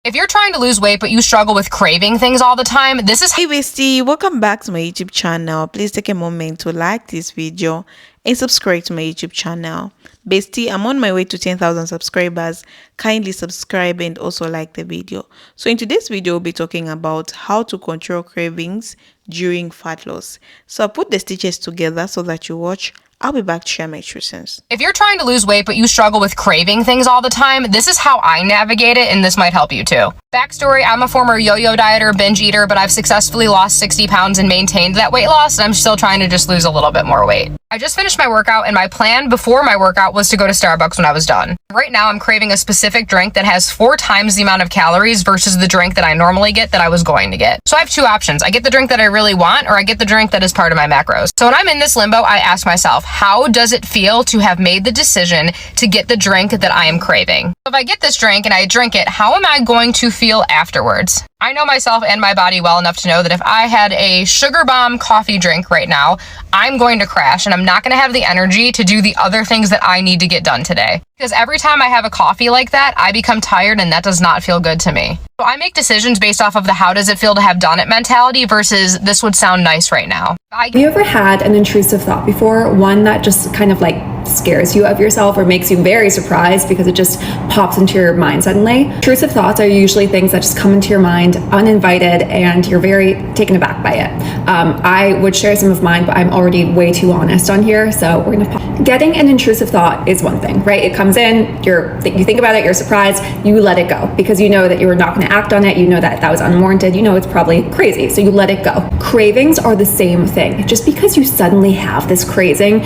If you're trying to lose weight but you struggle with craving things all the time, this is... Hey bestie, welcome back to my YouTube channel. Please take a moment to like this video and subscribe to my YouTube channel. Bestie, I'm on my way to 10,000 subscribers. Kindly subscribe and also like the video. So in today's video, we'll be talking about how to control cravings during fat loss. So I'll put the stitches together so that you watch. I'll be back to share my true sense. If you're trying to lose weight but you struggle with craving things all the time, this is how I navigate it, and this might help you too. Backstory, I'm a former yo-yo dieter, binge eater, but I've successfully lost 60 pounds and maintained that weight loss, and I'm still trying to just lose a little bit more weight. I just finished my workout, and my plan before my workout was to go to Starbucks when I was done. Right now, I'm craving a specific drink that has 4 times the amount of calories versus the drink that I normally get that I was going to get. So I have 2 options. I get the drink that I really want, or I get the drink that is part of my macros. So when I'm in this limbo, I ask myself, how does it feel to have made the decision to get the drink that I am craving? If I get this drink and I drink it, how am I going to feel afterwards? I know myself and my body well enough to know that if I had a sugar bomb coffee drink right now, I'm going to crash and I'm not going to have the energy to do the other things that I need to get done today. Because every time I have a coffee like that, I become tired and that does not feel good to me. So I make decisions based off of the how does it feel to have done it mentality versus this would sound nice right now. Have you ever had an intrusive thought before? One that just kind of like scares you of yourself or makes you very surprised because it just pops into your mind suddenly? Intrusive thoughts are usually things that just come into your mind uninvited and you're very taken aback by it. I would share some of mine, but I'm already way too honest on here, so we're gonna pause. Getting an intrusive thought is one thing, right? It comes in, you think about it, you're surprised, you let it go because you know that you were not going to act on it, you know that that was unwarranted, you know it's probably crazy, so you let it go. Cravings are the same thing. Just because you suddenly have this craving,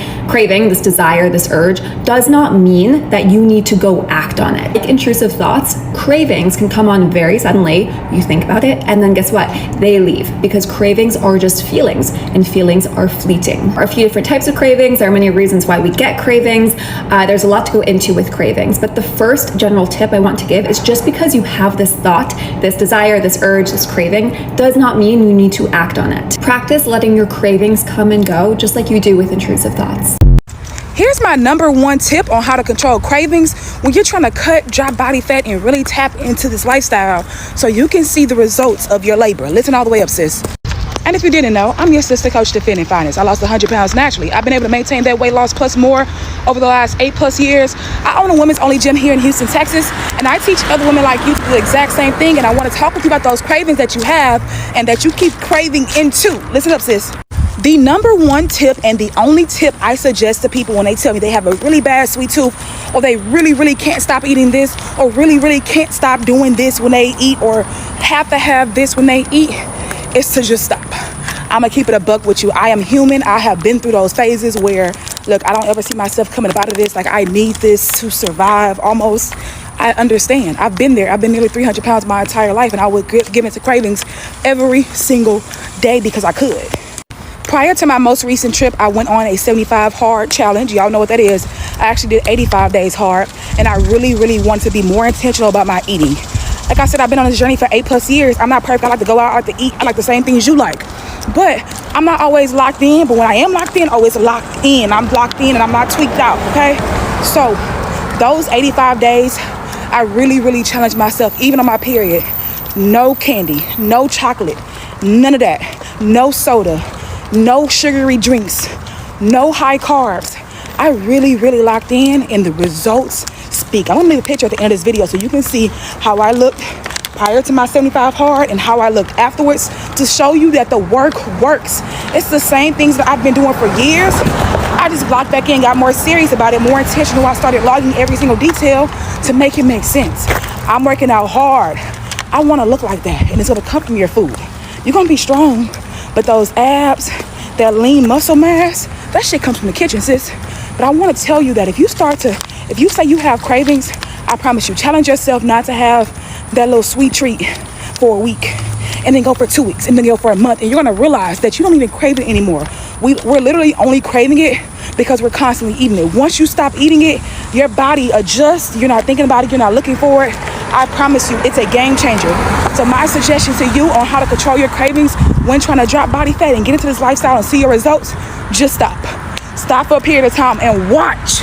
this desire, this urge, does not mean that you need to go act on it. Like intrusive thoughts, cravings can come on very suddenly, you think about it, and then guess what? They leave, because cravings are just feelings, and feelings are fleeting. There are a few different types of cravings, there are many reasons why we get cravings, there's a lot to go into with cravings, but the first general tip I want to give is just because you have this thought, this desire, this urge, this craving, does not mean you need to act on it. Practice letting your cravings come and go, just like you do with intrusive thoughts. Here's my #1 tip on how to control cravings when you're trying to cut, drop body fat, and really tap into this lifestyle so you can see the results of your labor. Listen all the way up, sis. And if you didn't know, I'm your sister coach to fit and finance. I lost 100 pounds naturally. I've been able to maintain that weight loss plus more over the last 8+ years. I own a women's only gym here in Houston, Texas, and I teach other women like you to do the exact same thing. And I want to talk with you about those cravings that you have and that you keep craving into. Listen up, sis. The #1 tip and the only tip I suggest to people when they tell me they have a really bad sweet tooth, or they really can't stop eating this, or really can't stop doing this when they eat, or have to have this when they eat, is to just stop. I'm gonna keep it a buck with you. I am human. I have been through those phases where, look, I don't ever see myself coming up out of this like I need this to survive almost. I understand. I've been there. I've been nearly 300 pounds my entire life, and I would give into cravings every single day because I could. Prior to my most recent trip, I went on a 75 hard challenge. Y'all know what that is. I actually did 85 days hard, and I really wanted to be more intentional about my eating. Like I said, I've been on this journey for 8+ years. I'm not perfect. I like to go out, I like to eat. I like the same things you like. But I'm not always locked in. But when I am locked in, oh, it's locked in. I'm locked in and I'm not tweaked out, okay? So those 85 days, I really challenged myself, even on my period. No candy, no chocolate, none of that. No soda, no sugary drinks, no high carbs. I really locked in, and the results speak. I'm gonna leave a picture at the end of this video so you can see how I looked prior to my 75 hard and how I looked afterwards, to show you that the work works. It's the same things that I've been doing for years. I just blocked back in, got more serious about it, more intentional. I started logging every single detail to make it make sense. I'm working out hard. I want to look like that, and it's gonna come from your food. You're gonna be strong, but those abs, that lean muscle mass, that shit comes from the kitchen, sis. But I want to tell you that if you say you have cravings, I promise you, challenge yourself not to have that little sweet treat for a week, and then go for 2 weeks, and then go for a month, and you're gonna realize that you don't even crave it anymore. We're literally only craving it because we're constantly eating it. Once you stop eating it, your body adjusts. You're not thinking about it, you're not looking for it. I promise you, it's a game changer. So my suggestion to you on how to control your cravings when trying to drop body fat and get into this lifestyle and see your results, just stop. Stop for a period of time and watch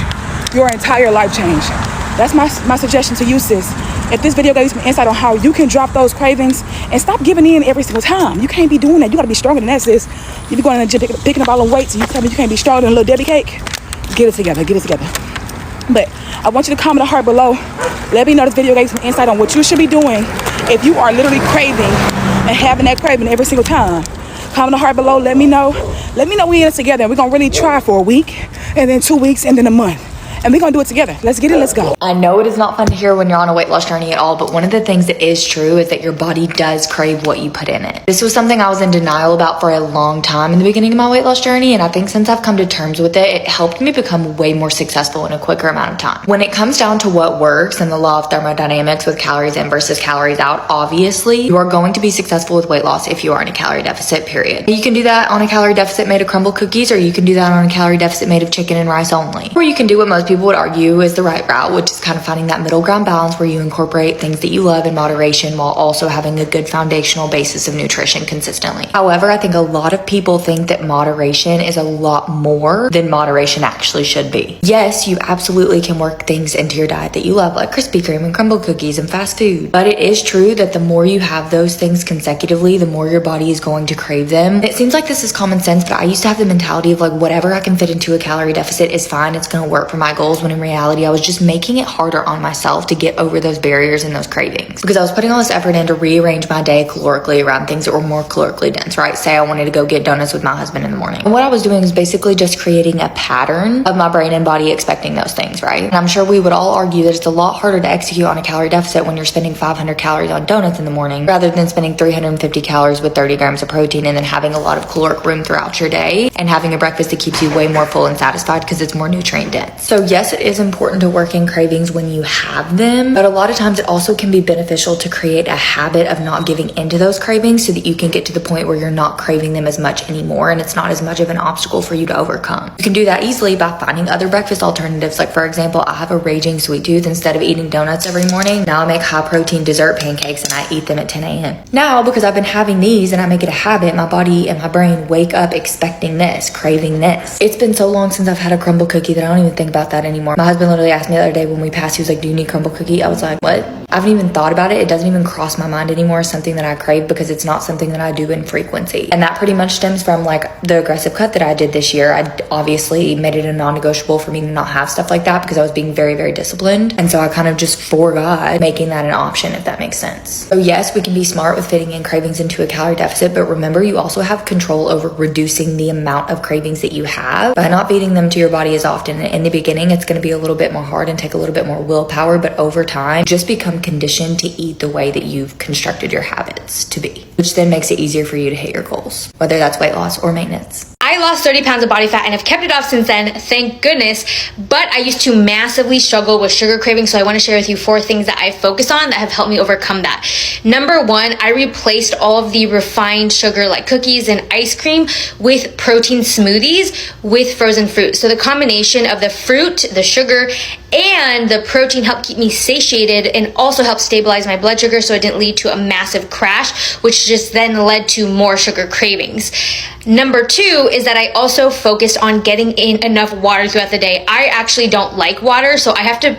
your entire life change. That's my suggestion to you, sis. if this video gave you some insight on how you can drop those cravings and stop giving in every single time. You can't be doing that. You gotta be stronger than that, sis. You be going to the gym picking up all the weights and you tell me you can't be stronger than a little Debbie cake. Get it together, get it together. But I want you to comment a heart below. Let me know this video gave you some insight on what you should be doing if you are literally craving and having that craving every single time. Comment a heart below, let me know. Let me know we in it together. We're gonna really try for a week, and then 2 weeks, and then a month. And we're gonna do it together. Let's get it, let's go. I know it is not fun to hear when you're on a weight loss journey at all, but one of the things that is true is that your body does crave what you put in it. This was something I was in denial about for a long time in the beginning of my weight loss journey, and I think since I've come to terms with it, it helped me become way more successful in a quicker amount of time. When it comes down to what works and the law of thermodynamics with calories in versus calories out, obviously, you are going to be successful with weight loss if you are in a calorie deficit, period. You can do that on a calorie deficit made of crumble cookies, or you can do that on a calorie deficit made of chicken and rice only. Or you can do what most people would argue is the right route, which is kind of finding that middle ground balance where you incorporate things that you love in moderation while also having a good foundational basis of nutrition consistently. However, I think a lot of people think that moderation is a lot more than moderation actually should be. Yes, you absolutely can work things into your diet that you love, like Krispy Kreme and crumble cookies and fast food. But it is true that the more you have those things consecutively, the more your body is going to crave them. It seems like this is common sense, but I used to have the mentality of like, whatever I can fit into a calorie deficit is fine. It's going to work for my goals, when in reality, I was just making it harder on myself to get over those barriers and those cravings, because I was putting all this effort in to rearrange my day calorically around things that were more calorically dense, right? Say I wanted to go get donuts with my husband in the morning. And what I was doing is basically just creating a pattern of my brain and body expecting those things, right? And I'm sure we would all argue that it's a lot harder to execute on a calorie deficit when you're spending 500 calories on donuts in the morning rather than spending 350 calories with 30 grams of protein and then having a lot of caloric room throughout your day and having a breakfast that keeps you way more full and satisfied because it's more nutrient dense. So yes, it is important to work in cravings when you have them, but a lot of times it also can be beneficial to create a habit of not giving into those cravings so that you can get to the point where you're not craving them as much anymore and it's not as much of an obstacle for you to overcome. You can do that easily by finding other breakfast alternatives. Like for example, I have a raging sweet tooth. Instead of eating donuts every morning, now I make high protein dessert pancakes and I eat them at 10 a.m. Now, because I've been having these and I make it a habit, my body and my brain wake up expecting this, craving this. It's been so long since I've had a crumble cookie that I don't even think about that anymore. My husband literally asked me the other day when we passed, he was like, do you need crumble cookie? I was like, what? I haven't even thought about it. It doesn't even cross my mind anymore as something that I crave because it's not something that I do in frequency. And that pretty much stems from like the aggressive cut that I did this year. I obviously made it a non-negotiable for me to not have stuff like that because I was being very, very disciplined. And so I kind of just forgot making that an option, if that makes sense. So yes, we can be smart with fitting in cravings into a calorie deficit, but remember, you also have control over reducing the amount of cravings that you have by not feeding them to your body as often. In the beginning, it's going to be a little bit more hard and take a little bit more willpower, but over time, just become conditioned to eat the way that you've constructed your habits to be, which then makes it easier for you to hit your goals, whether that's weight loss or maintenance. I lost 30 pounds of body fat and have kept it off since then, thank goodness, but I used to massively struggle with sugar cravings, so I want to share with you 4 things that I focus on that have helped me overcome that. Number 1, I replaced all of the refined sugar like cookies and ice cream with protein smoothies with frozen fruit. So the combination of the fruit, the sugar, and the protein helped keep me satiated and also helped stabilize my blood sugar so it didn't lead to a massive crash, which just then led to more sugar cravings. Number 2 is that I also focused on getting in enough water throughout the day. I actually don't like water, so I have to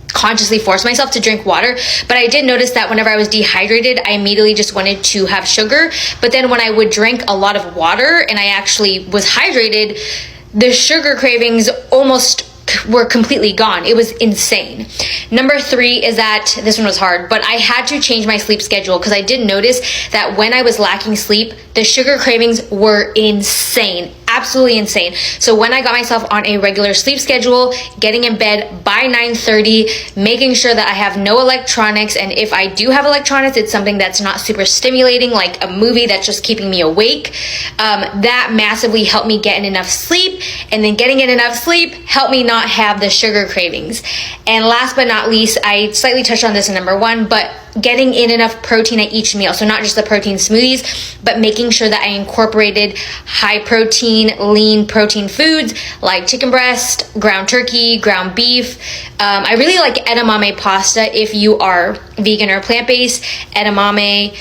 consciously force myself to drink water, but I did notice that whenever I was dehydrated, I immediately just wanted to have sugar. But then when I would drink a lot of water and I actually was hydrated, the sugar cravings almost were completely gone. It was insane. Number 3 is that, this one was hard, but I had to change my sleep schedule because I did notice that when I was lacking sleep, the sugar cravings were insane. Absolutely insane. So when I got myself on a regular sleep schedule, getting in bed by 9:30, making sure that I have no electronics, and if I do have electronics, it's something that's not super stimulating, like a movie that's just keeping me awake. That massively helped me get in enough sleep, and then getting in enough sleep helped me not have the sugar cravings. And last but not least, I slightly touched on this in number 1, but getting in enough protein at each meal. So not just the protein smoothies, but making sure that I incorporated high protein, lean protein foods like chicken breast, ground turkey, ground beef. I really like edamame pasta if you are vegan or plant-based. Edamame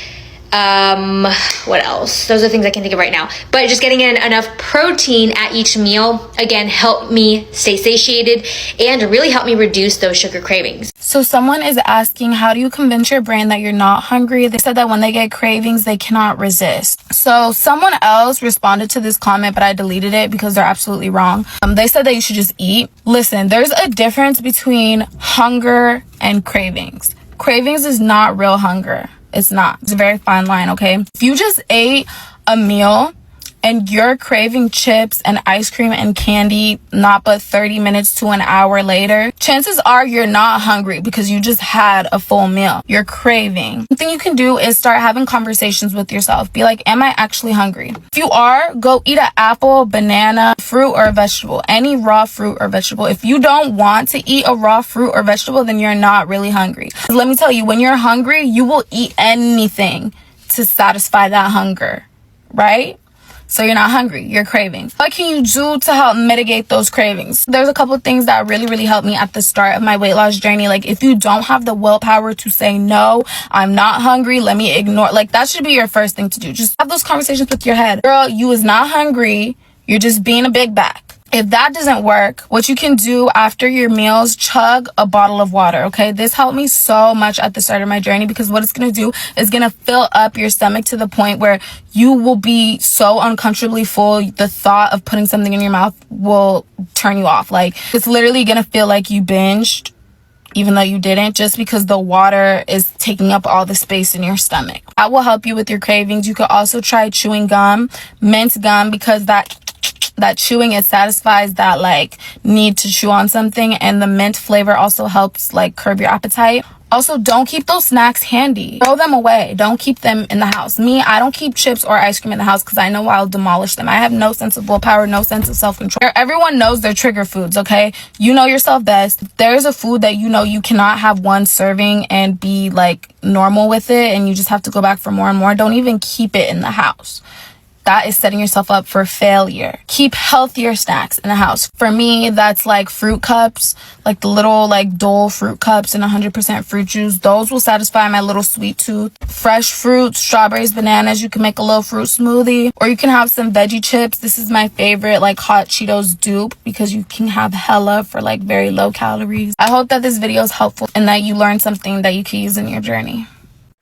What else? Those are things I can think of right now. But just getting in enough protein at each meal, again, helped me stay satiated and really helped me reduce those sugar cravings. So someone is asking, how do you convince your brain that you're not hungry? They said that when they get cravings, they cannot resist. So someone else responded to this comment, but I deleted it because they're absolutely wrong. They said that you should just eat. Listen, there's a difference between hunger and cravings. Cravings is not real hunger. It's not. It's a very fine line, okay? If you just ate a meal and you're craving chips and ice cream and candy not but 30 minutes to an hour later, chances are you're not hungry because you just had a full meal. You're craving. The thing you can do is start having conversations with yourself. Be like, am I actually hungry? If you are, go eat an apple, banana, fruit, or a vegetable. Any raw fruit or vegetable. If you don't want to eat a raw fruit or vegetable, then you're not really hungry. Let me tell you, when you're hungry, you will eat anything to satisfy that hunger, right? So you're not hungry, you're craving. What can you do to help mitigate those cravings? There's a couple of things that really helped me at the start of my weight loss journey. Like, if you don't have the willpower to say, no, I'm not hungry, let me ignore, like, that should be your first thing to do. Just have those conversations with your head. Girl, you is not hungry, you're just being a big back. If that doesn't work, what you can do after your meals, chug a bottle of water, okay? This helped me so much at the start of my journey because what it's going to do is going to fill up your stomach to the point where you will be so uncomfortably full. The thought of putting something in your mouth will turn you off. Like, it's literally going to feel like you binged even though you didn't, just because the water is taking up all the space in your stomach. That will help you with your cravings. You could also try chewing gum, mint gum, because that chewing, it satisfies that like need to chew on something, and the mint flavor also helps like curb your appetite. Also, don't keep those snacks handy. Throw them away. Don't keep them in the house. Me, I don't keep chips or ice cream in the house because I know I'll demolish them. I have no sense of willpower, no sense of self-control. Everyone knows their trigger foods, okay? You know yourself best. If there's a food that you know you cannot have one serving and be like normal with it, and you just have to go back for more and more, don't even keep it in the house. That is setting yourself up for failure. Keep healthier snacks in the house. For me, that's like fruit cups, like the little like Dole fruit cups and 100% fruit juice. Those will satisfy my little sweet tooth. Fresh fruits, strawberries, bananas. You can make a little fruit smoothie, or you can have some veggie chips. This is my favorite, like hot Cheetos dupe, because you can have hella for like very low calories. I hope that this video is helpful and that you learned something that you can use in your journey.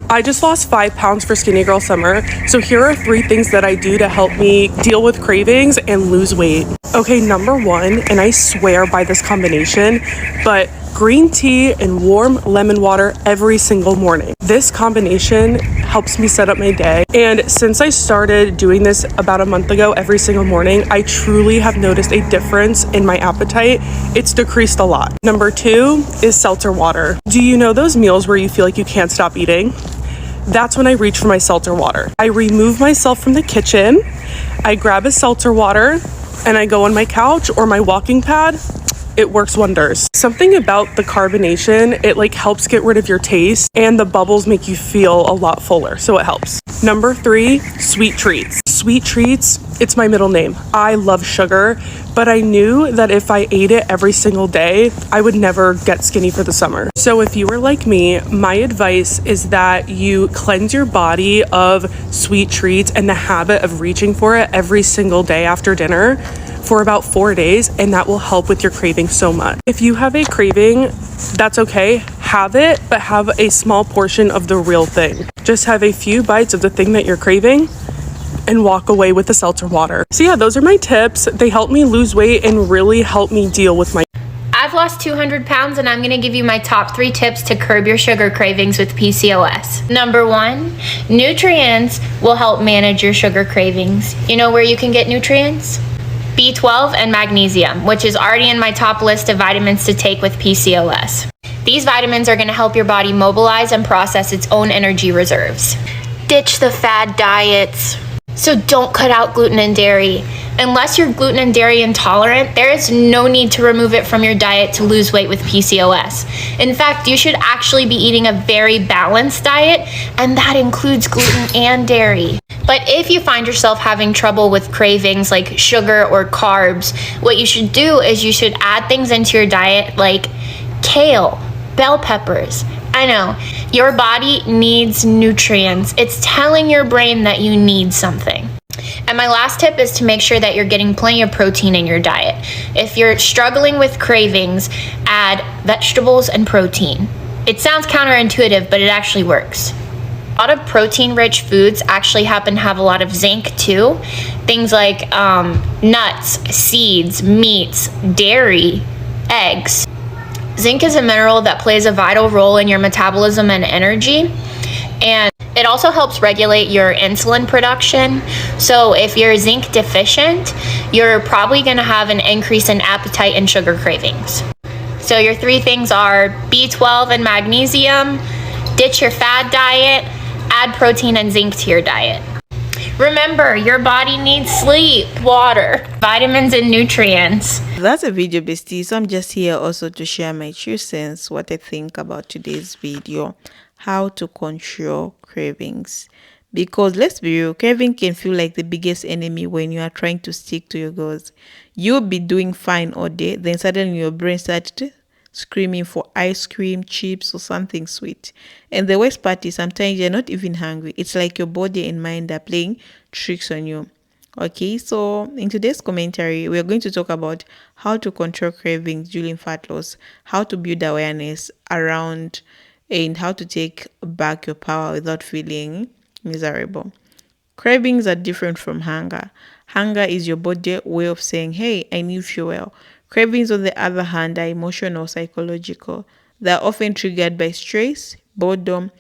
I just lost 5 pounds for Skinny Girl Summer, so here are 3 things that I do to help me deal with cravings and lose weight. Okay, number 1, and I swear by this combination, but green tea and warm lemon water every single morning. This combination helps me set up my day, and since I started doing this about a month ago every single morning, I truly have noticed a difference in my appetite. It's decreased a lot. Number 2 is seltzer water. Do you know those meals where you feel like you can't stop eating? That's when I reach for my seltzer water. I remove myself from the kitchen, I grab a seltzer water, and I go on my couch or my walking pad. It works wonders. Something about the carbonation, it like helps get rid of your taste, and the bubbles make you feel a lot fuller, so it helps. Number 3, sweet treats. Sweet treats, it's my middle name. I love sugar, but I knew that if I ate it every single day, I would never get skinny for the summer. So if you were like me, my advice is that you cleanse your body of sweet treats and the habit of reaching for it every single day after dinner for about 4 days, and that will help with your craving so much. If you have a craving, that's okay. Have it, but have a small portion of the real thing. Just have a few bites of the thing that you're craving and walk away with the seltzer water. So yeah, those are my tips. They help me lose weight and really help me deal with my... I've lost 200 pounds, and I'm going to give you my top 3 tips to curb your sugar cravings with PCOS. Number 1, nutrients will help manage your sugar cravings. You know where you can get nutrients? B12 and magnesium, which is already in my top list of vitamins to take with PCOS. These vitamins are going to help your body mobilize and process its own energy reserves. Ditch the fad diets. So don't cut out gluten and dairy. Unless you're gluten and dairy intolerant, there is no need to remove it from your diet to lose weight with PCOS. In fact, you should actually be eating a very balanced diet, and that includes gluten and dairy. But if you find yourself having trouble with cravings like sugar or carbs, what you should do is you should add things into your diet like kale, bell peppers, I know, your body needs nutrients. It's telling your brain that you need something. And my last tip is to make sure that you're getting plenty of protein in your diet. If you're struggling with cravings, add vegetables and protein. It sounds counterintuitive, but it actually works. A lot of protein-rich foods actually happen to have a lot of zinc too. Things like nuts, seeds, meats, dairy, eggs. Zinc is a mineral that plays a vital role in your metabolism and energy, and it also helps regulate your insulin production. So if you're zinc deficient, you're probably going to have an increase in appetite and sugar cravings. So your 3 things are B12 and magnesium, ditch your fad diet, add protein and zinc to your diet. Remember, your body needs sleep, water, vitamins, and nutrients. That's a video, bestie. So I'm just here also to share my 2 cents, what I think about today's video, how to control cravings. Because let's be real, craving can feel like the biggest enemy when you are trying to stick to your goals. You'll be doing fine all day, then suddenly your brain starts screaming for ice cream, chips, or something sweet. And the worst part is sometimes you're not even hungry. It's like your body and mind are playing tricks on you. Okay, so in today's commentary, we're going to talk about how to control cravings during fat loss, how to build awareness around, and how to take back your power without feeling miserable. Cravings are different from hunger. Hunger is your body way of saying, hey, I need fuel. Cravings, on the other hand, are emotional or psychological. They are often triggered by stress, boredom,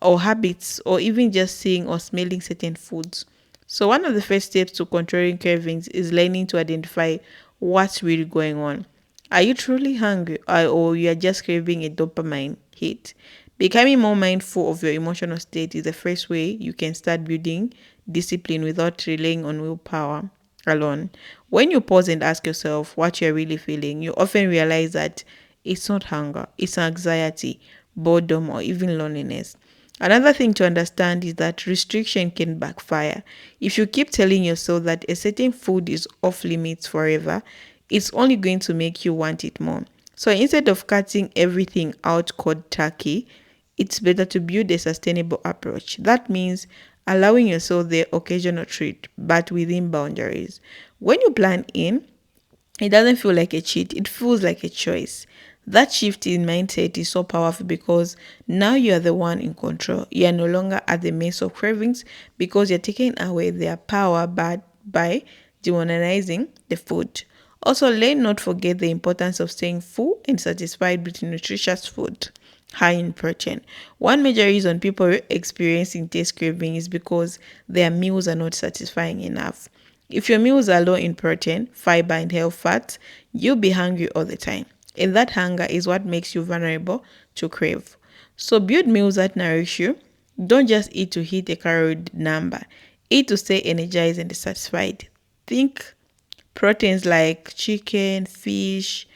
or habits, or even just seeing or smelling certain foods. So one of the first steps to controlling cravings is learning to identify what's really going on. Are you truly hungry, or you are just craving a dopamine hit? Becoming more mindful of your emotional state is the first way you can start building discipline without relying on willpower alone. When you pause and ask yourself what you're really feeling, you often realize that it's not hunger, it's anxiety, boredom, or even loneliness. Another thing to understand is that restriction can backfire. If you keep telling yourself that a certain food is off limits forever, it's only going to make you want it more. So instead of cutting everything out cold turkey, it's better to build a sustainable approach. That means allowing yourself the occasional treat, but within boundaries. When you plan in, it doesn't feel like a cheat, it feels like a choice. That shift in mindset is so powerful because now you are the one in control. You are no longer at the mercy of cravings because you're taking away their power by demonizing the food. Also, let not forget the importance of staying full and satisfied with nutritious food high in protein. One major reason people experiencing taste craving is because their meals are not satisfying enough. If your meals are low in protein, fiber, and health fats, you'll be hungry all the time. And that hunger is what makes you vulnerable to crave. So build meals that nourish you. Don't just eat to hit a calorie number. Eat to stay energized and satisfied. Think proteins like chicken, fish,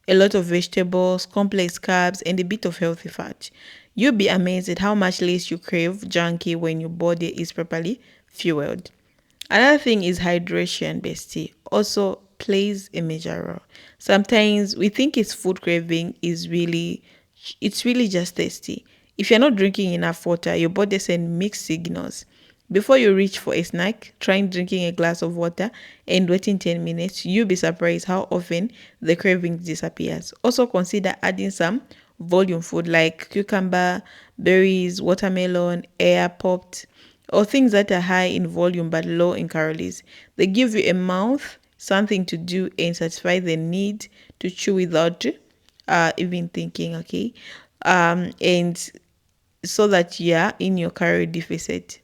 a lot of vegetables, complex carbs, and a bit of healthy fat. You'll be amazed at how much less you crave junky when your body is properly fueled. Another thing is hydration, bestie. Also plays a major role. Sometimes we think it's food craving it's really just thirsty. If you're not drinking enough water, your body sends mixed signals. Before you reach for a snack, try drinking a glass of water and waiting 10 minutes. You'll be surprised how often the craving disappears. Also consider adding some volume food like cucumber, berries, watermelon, air popped, or things that are high in volume but low in calories. They give you a mouth, something to do, and satisfy the need to chew without even thinking, okay? And so that you're in your calorie deficit.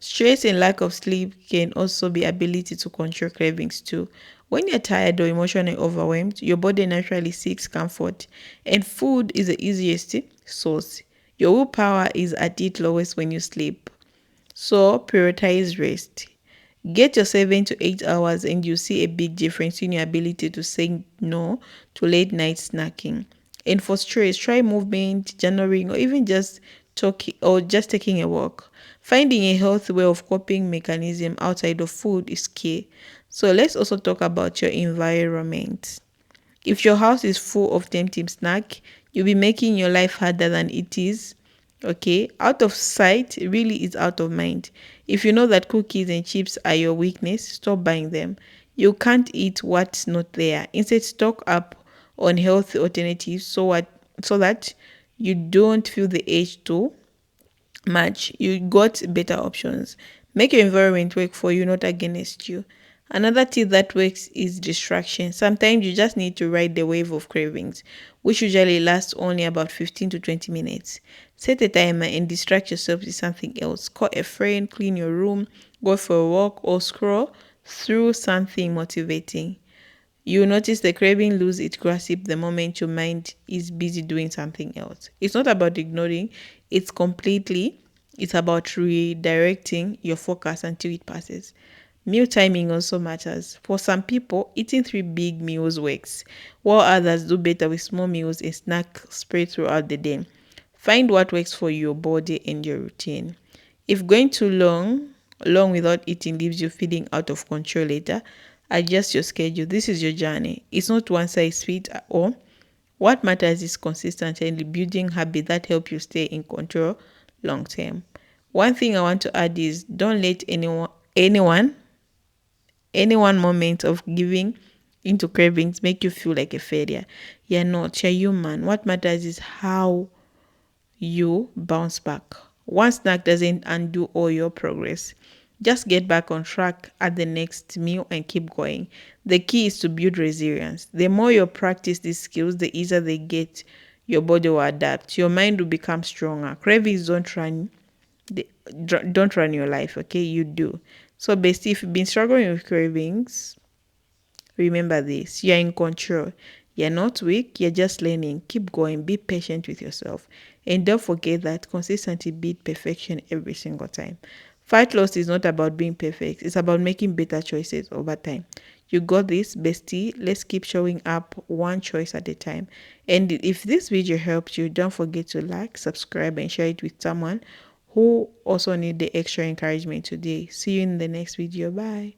Stress and lack of sleep can also be ability to control cravings too. When you're tired or emotionally overwhelmed, your body naturally seeks comfort, and food is the easiest source. Your willpower is at its lowest when you sleep. So prioritize rest. Get your 7 to 8 hours and you see a big difference in your ability to say no to late night snacking. And for stress, try movement, journaling, or even just talking or just taking a walk. Finding a healthy way of coping mechanism outside of food is key. So let's also talk about your environment. If your house is full of tempting snack, You'll be making your life harder than it is. Okay, out of sight really is out of mind. If you know that cookies and chips are your weakness, stop buying them. You can't eat what's not there. Instead, stock up on healthy alternatives so that you don't feel the urge to match. You got better options. Make your environment work for you, not against you. Another tip that works is distraction. Sometimes you just need to ride the wave of cravings, which usually lasts only about 15 to 20 minutes. Set a timer and distract yourself with something else. Call a friend, clean your room, go for a walk, or scroll through something motivating. You notice the craving lose its grasp the moment your mind is busy doing something else. It's not about ignoring, it's about redirecting your focus until it passes. Meal timing also matters. For some people, eating 3 big meals works, while others do better with small meals and snack spread throughout the day. Find what works for your body and your routine. If going too long without eating leaves you feeling out of control later, adjust your schedule. This is your journey. It's not one size fits all. What matters is consistency and building habits that help you stay in control long term. One thing I want to add is don't let any one moment of giving into cravings make you feel like a failure. You're not. You're human. What matters is how you bounce back. One snack doesn't undo all your progress. Just get back on track at the next meal and keep going. The key is to build resilience. The more you practice these skills, the easier they get. Your body will adapt. Your mind will become stronger. Cravings don't run your life, okay? You do. So, bestie, if you've been struggling with cravings, remember this: you're in control. You're not weak, you're just learning. Keep going, be patient with yourself. And don't forget that consistency beats perfection every single time. Fat loss is not about being perfect, it's about making better choices over time. You got this, bestie. Let's keep showing up one choice at a time. And if this video helped you, don't forget to like, subscribe, and share it with someone who also need the extra encouragement today. See you in the next video. Bye.